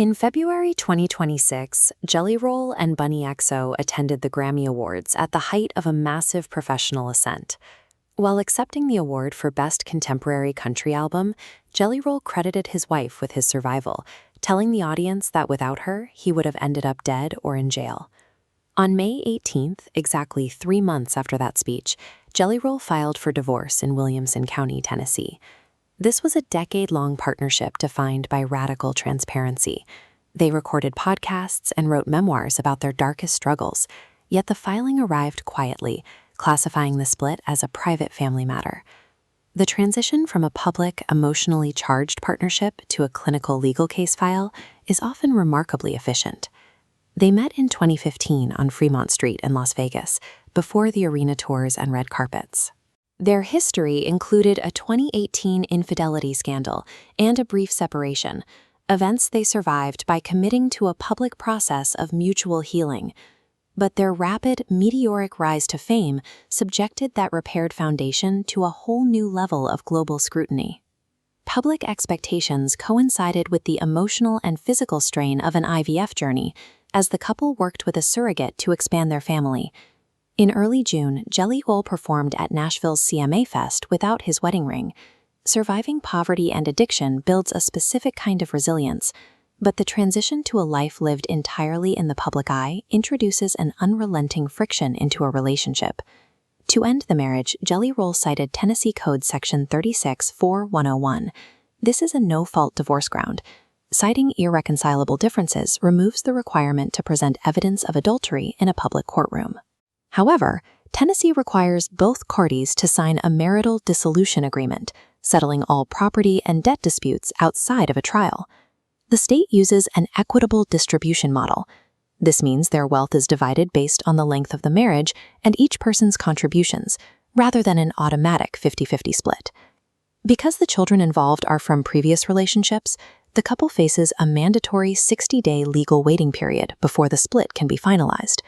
In February 2026, Jelly Roll and Bunnie Xo attended the Grammy Awards at the height of a massive professional ascent. While accepting the award for Best Contemporary Country Album, Jelly Roll credited his wife with his survival, telling the audience that without her, he would have ended up dead or in jail. On May 18th, exactly 3 months after that speech, Jelly Roll filed for divorce in Williamson County, Tennessee. This was a decade-long partnership defined by radical transparency. They recorded podcasts and wrote memoirs about their darkest struggles, yet the filing arrived quietly, classifying the split as a private family matter. The transition from a public, emotionally charged partnership to a clinical legal case file is often remarkably efficient. They met in 2015 on Fremont Street in Las Vegas, before the arena tours and red carpets. Their history included a 2018 infidelity scandal and a brief separation, events they survived by committing to a public process of mutual healing. But their rapid, meteoric rise to fame subjected that repaired foundation to a whole new level of global scrutiny. Public expectations coincided with the emotional and physical strain of an IVF journey, as the couple worked with a surrogate to expand their family. In early June, Jelly Roll performed at Nashville's CMA Fest without his wedding ring. Surviving poverty and addiction builds a specific kind of resilience, but the transition to a life lived entirely in the public eye introduces an unrelenting friction into a relationship. To end the marriage, Jelly Roll cited Tennessee Code Section 36-4101. This is a no-fault divorce ground. Citing irreconcilable differences removes the requirement to present evidence of adultery in a public courtroom. However, Tennessee requires both parties to sign a marital dissolution agreement, settling all property and debt disputes outside of a trial. The state uses an equitable distribution model. This means their wealth is divided based on the length of the marriage and each person's contributions, rather than an automatic 50-50 split. Because the children involved are from previous relationships, the couple faces a mandatory 60-day legal waiting period before the split can be finalized.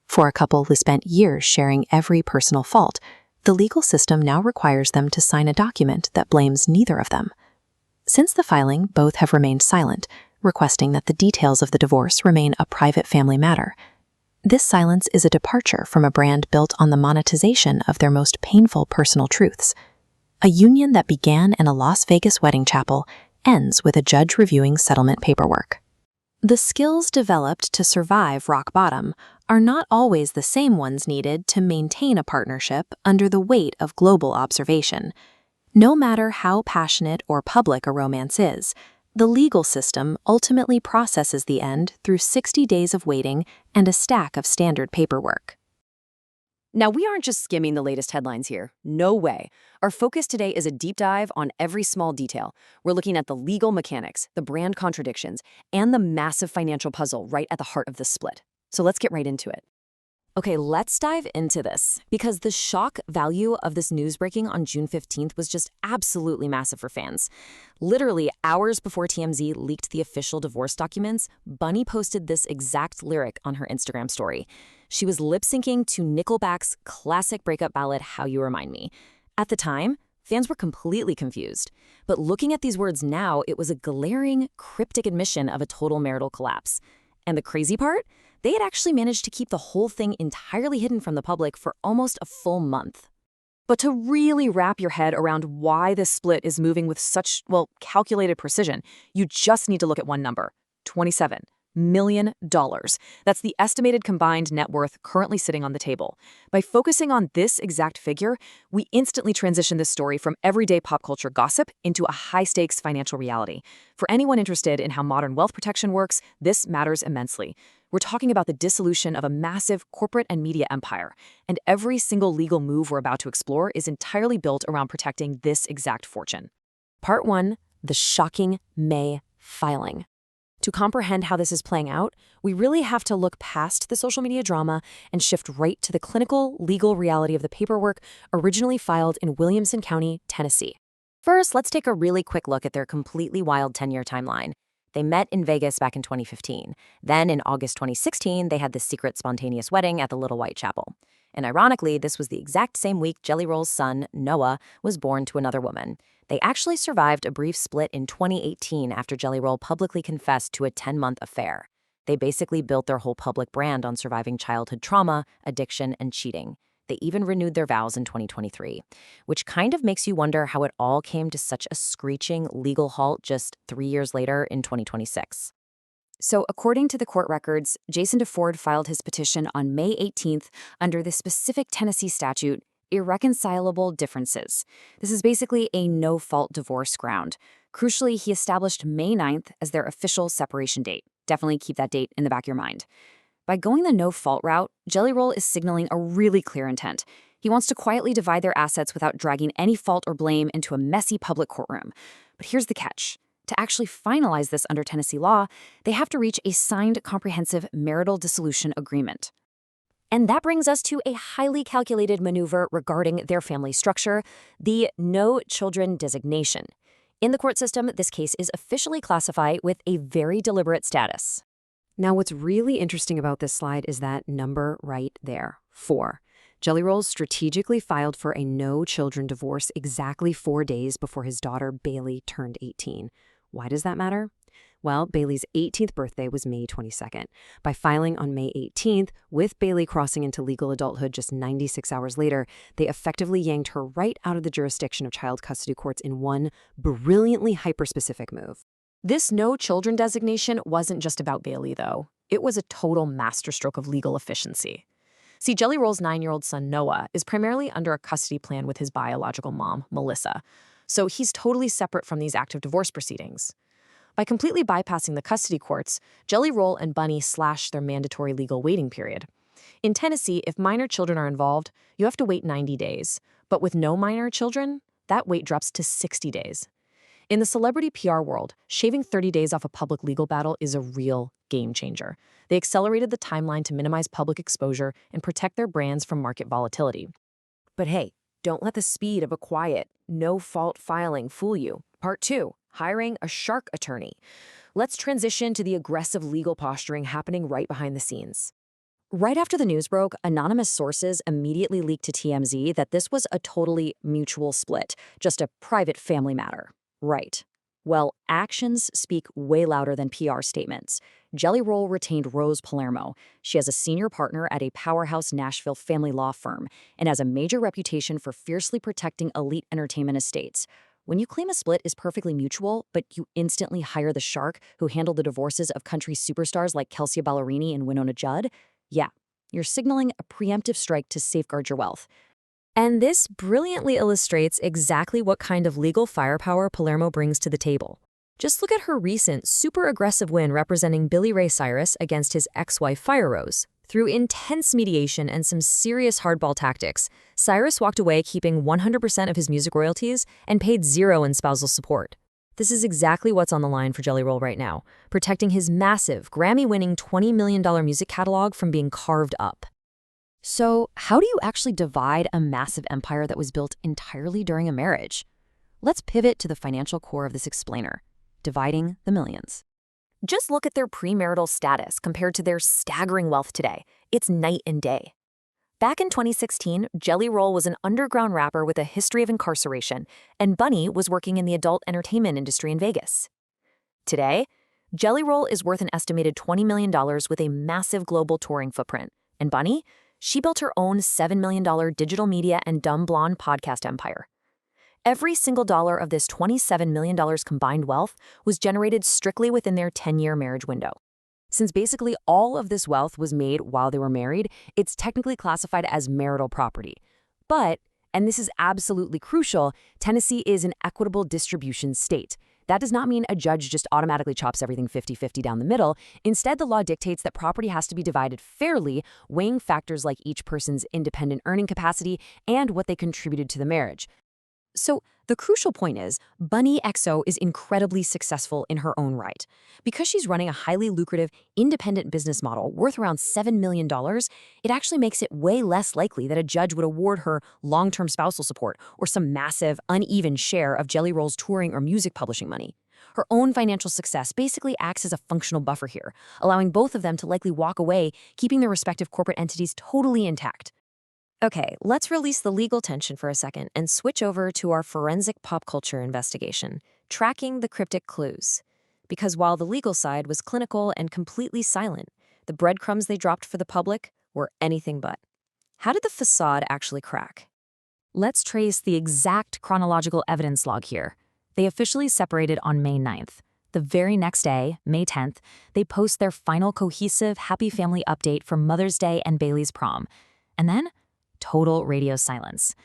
For a couple who spent years sharing every personal fault, the legal system now requires them to sign a document that blames neither of them. Since the filing, both have remained silent, requesting that the details of the divorce remain a private family matter. This silence is a departure from a brand built on the monetization of their most painful personal truths. A union that began in a Las Vegas wedding chapel ends with a judge reviewing settlement paperwork. The skills developed to survive rock bottom are not always the same ones needed to maintain a partnership under the weight of global observation. No matter how passionate or public a romance is, the legal system ultimately processes the end through 60 days of waiting and a stack of standard paperwork. Now, we aren't just skimming the latest headlines here. No way. Our focus today is a deep dive on every small detail. We're looking at the legal mechanics, the brand contradictions, and the massive financial puzzle right at the heart of this split. So let's get right into it. Okay, let's dive into this, because the shock value of this news breaking on June 15th was just absolutely massive for fans. Literally hours before TMZ leaked the official divorce documents, Bunnie posted this exact lyric on her Instagram story. She was lip-syncing to Nickelback's classic breakup ballad, How You Remind Me. At the time, fans were completely confused. But looking at these words now, it was a glaring, cryptic admission of a total marital collapse. And the crazy part? They had actually managed to keep the whole thing entirely hidden from the public for almost a full month. But to really wrap your head around why this split is moving with such, calculated precision, you just need to look at one number: $27 million. That's the estimated combined net worth currently sitting on the table. By focusing on this exact figure, we instantly transition this story from everyday pop culture gossip into a high-stakes financial reality. For anyone interested in how modern wealth protection works, this matters immensely. We're talking about the dissolution of a massive corporate and media empire, and every single legal move we're about to explore is entirely built around protecting this exact fortune. Part 1, the shocking May filing. To comprehend how this is playing out, we really have to look past the social media drama and shift right to the clinical, legal reality of the paperwork originally filed in Williamson County, Tennessee. First, let's take a really quick look at their completely wild 10-year timeline. They met in Vegas back in 2015. Then, in August 2016, they had this secret spontaneous wedding at the Little White Chapel. And ironically, this was the exact same week Jelly Roll's son, Noah, was born to another woman. They actually survived a brief split in 2018 after Jelly Roll publicly confessed to a 10-month affair. They basically built their whole public brand on surviving childhood trauma, addiction, and cheating. They even renewed their vows in 2023, which kind of makes you wonder how it all came to such a screeching legal halt just 3 years later in 2026. So, according to the court records, Jason DeFord filed his petition on May 18th under the specific Tennessee statute, Irreconcilable Differences. This is basically a no-fault divorce ground. Crucially, he established May 9th as their official separation date. Definitely keep that date in the back of your mind. By going the no-fault route, Jelly Roll is signaling a really clear intent. He wants to quietly divide their assets without dragging any fault or blame into a messy public courtroom. But here's the catch. To actually finalize this under Tennessee law, they have to reach a signed comprehensive marital dissolution agreement. And that brings us to a highly calculated maneuver regarding their family structure, the no children designation. In the court system, this case is officially classified with a very deliberate status. Now, what's really interesting about this slide is that number right there, 4. Jelly Roll strategically filed for a no-children divorce exactly 4 days before his daughter Bailey turned 18. Why does that matter? Well, Bailey's 18th birthday was May 22nd. By filing on May 18th, with Bailey crossing into legal adulthood just 96 hours later, they effectively yanked her right out of the jurisdiction of child custody courts in one brilliantly hyper-specific move. This no children designation wasn't just about Bailey, though. It was a total masterstroke of legal efficiency. See, Jelly Roll's 9-year-old son, Noah, is primarily under a custody plan with his biological mom, Melissa. So he's totally separate from these active divorce proceedings. By completely bypassing the custody courts, Jelly Roll and Bunnie slashed their mandatory legal waiting period. In Tennessee, if minor children are involved, you have to wait 90 days. But with no minor children, that wait drops to 60 days. In the celebrity PR world, shaving 30 days off a public legal battle is a real game changer. They accelerated the timeline to minimize public exposure and protect their brands from market volatility. But hey, don't let the speed of a quiet, no-fault filing fool you. Part 2, hiring a shark attorney. Let's transition to the aggressive legal posturing happening right behind the scenes. Right after the news broke, anonymous sources immediately leaked to TMZ that this was a totally mutual split, just a private family matter. Right. Well, actions speak way louder than PR statements. Jelly Roll retained Rose Palermo. She is a senior partner at a powerhouse Nashville family law firm and has a major reputation for fiercely protecting elite entertainment estates. When you claim a split is perfectly mutual, but you instantly hire the shark who handled the divorces of country superstars like Kelsea Ballerini and Winona Judd, yeah, you're signaling a preemptive strike to safeguard your wealth. And this brilliantly illustrates exactly what kind of legal firepower Palermo brings to the table. Just look at her recent, super aggressive win representing Billy Ray Cyrus against his ex-wife Fire Rose. Through intense mediation and some serious hardball tactics, Cyrus walked away keeping 100% of his music royalties and paid $0 in spousal support. This is exactly what's on the line for Jelly Roll right now, protecting his massive, Grammy-winning $20 million music catalog from being carved up. So, how do you actually divide a massive empire that was built entirely during a marriage? Let's pivot to the financial core of this explainer, dividing the millions. Just look at their premarital status compared to their staggering wealth today. It's night and day. Back in 2016, Jelly Roll was an underground rapper with a history of incarceration, and Bunnie was working in the adult entertainment industry in Vegas. Today, Jelly Roll is worth an estimated $20 million with a massive global touring footprint, and Bunnie, she built her own $7 million digital media and Dumb Blonde podcast empire. Every single dollar of this $27 million combined wealth was generated strictly within their 10-year marriage window. Since basically all of this wealth was made while they were married, it's technically classified as marital property. But, and this is absolutely crucial, Tennessee is an equitable distribution state. That does not mean a judge just automatically chops everything 50-50 down the middle. Instead, the law dictates that property has to be divided fairly, weighing factors like each person's independent earning capacity and what they contributed to the marriage. So the crucial point is, Bunnie Xo is incredibly successful in her own right. Because she's running a highly lucrative, independent business model worth around $7 million, it actually makes it way less likely that a judge would award her long-term spousal support or some massive, uneven share of Jelly Roll's touring or music publishing money. Her own financial success basically acts as a functional buffer here, allowing both of them to likely walk away, keeping their respective corporate entities totally intact. Okay, let's release the legal tension for a second and switch over to our forensic pop culture investigation, tracking the cryptic clues. Because while the legal side was clinical and completely silent, the breadcrumbs they dropped for the public were anything but. How did the facade actually crack? Let's trace the exact chronological evidence log here. They officially separated on May 9th. The very next day, May 10th, they post their final cohesive happy family update for Mother's Day and Bailey's prom. And then, total radio silence.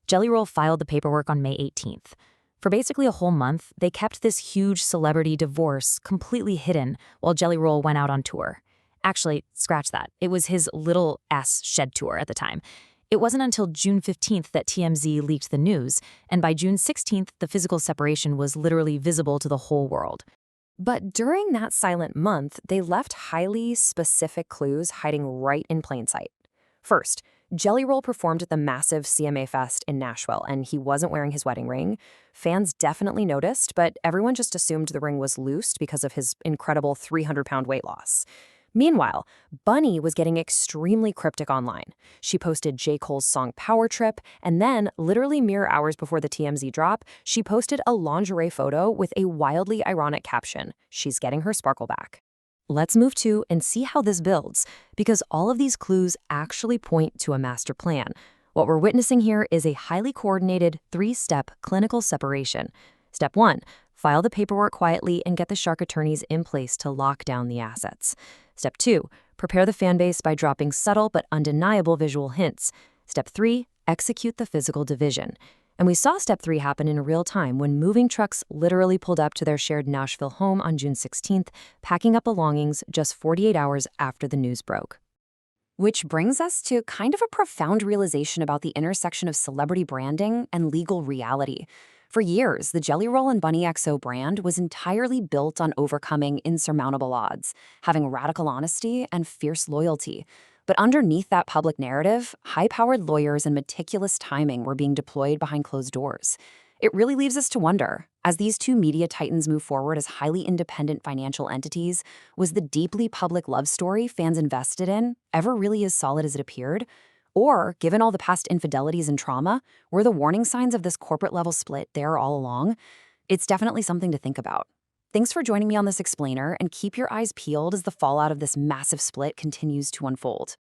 Jelly Roll filed the paperwork on May 18th. For basically a whole month, they kept this huge celebrity divorce completely hidden while Jelly Roll went out on tour. Actually, scratch that. It was his little ass shed tour at the time. It wasn't until June 15th that TMZ leaked the news, and by June 16th, the physical separation was literally visible to the whole world. But during that silent month, they left highly specific clues hiding right in plain sight. First, Jelly Roll performed at the massive CMA Fest in Nashville, and he wasn't wearing his wedding ring. Fans definitely noticed, but everyone just assumed the ring was loosed because of his incredible 300-pound weight loss. Meanwhile, Bunnie was getting extremely cryptic online. She posted J. Cole's song Power Trip, and then, literally mere hours before the TMZ drop, she posted a lingerie photo with a wildly ironic caption, "She's getting her sparkle back." Let's move to and see how this builds, because all of these clues actually point to a master plan. What we're witnessing here is a highly coordinated 3-step clinical separation. Step 1, file the paperwork quietly and get the shark attorneys in place to lock down the assets. Step 2, prepare the fanbase by dropping subtle but undeniable visual hints. Step 3, execute the physical division. And we saw Step 3 happen in real time when moving trucks literally pulled up to their shared Nashville home on June 16th, packing up belongings just 48 hours after the news broke. Which brings us to kind of a profound realization about the intersection of celebrity branding and legal reality. For years, the Jelly Roll and Bunnie Xo brand was entirely built on overcoming insurmountable odds, having radical honesty and fierce loyalty. But underneath that public narrative, high-powered lawyers and meticulous timing were being deployed behind closed doors. It really leaves us to wonder, as these two media titans move forward as highly independent financial entities, was the deeply public love story fans invested in ever really as solid as it appeared? Or, given all the past infidelities and trauma, were the warning signs of this corporate-level split there all along? It's definitely something to think about. Thanks for joining me on this explainer, and keep your eyes peeled as the fallout of this massive split continues to unfold.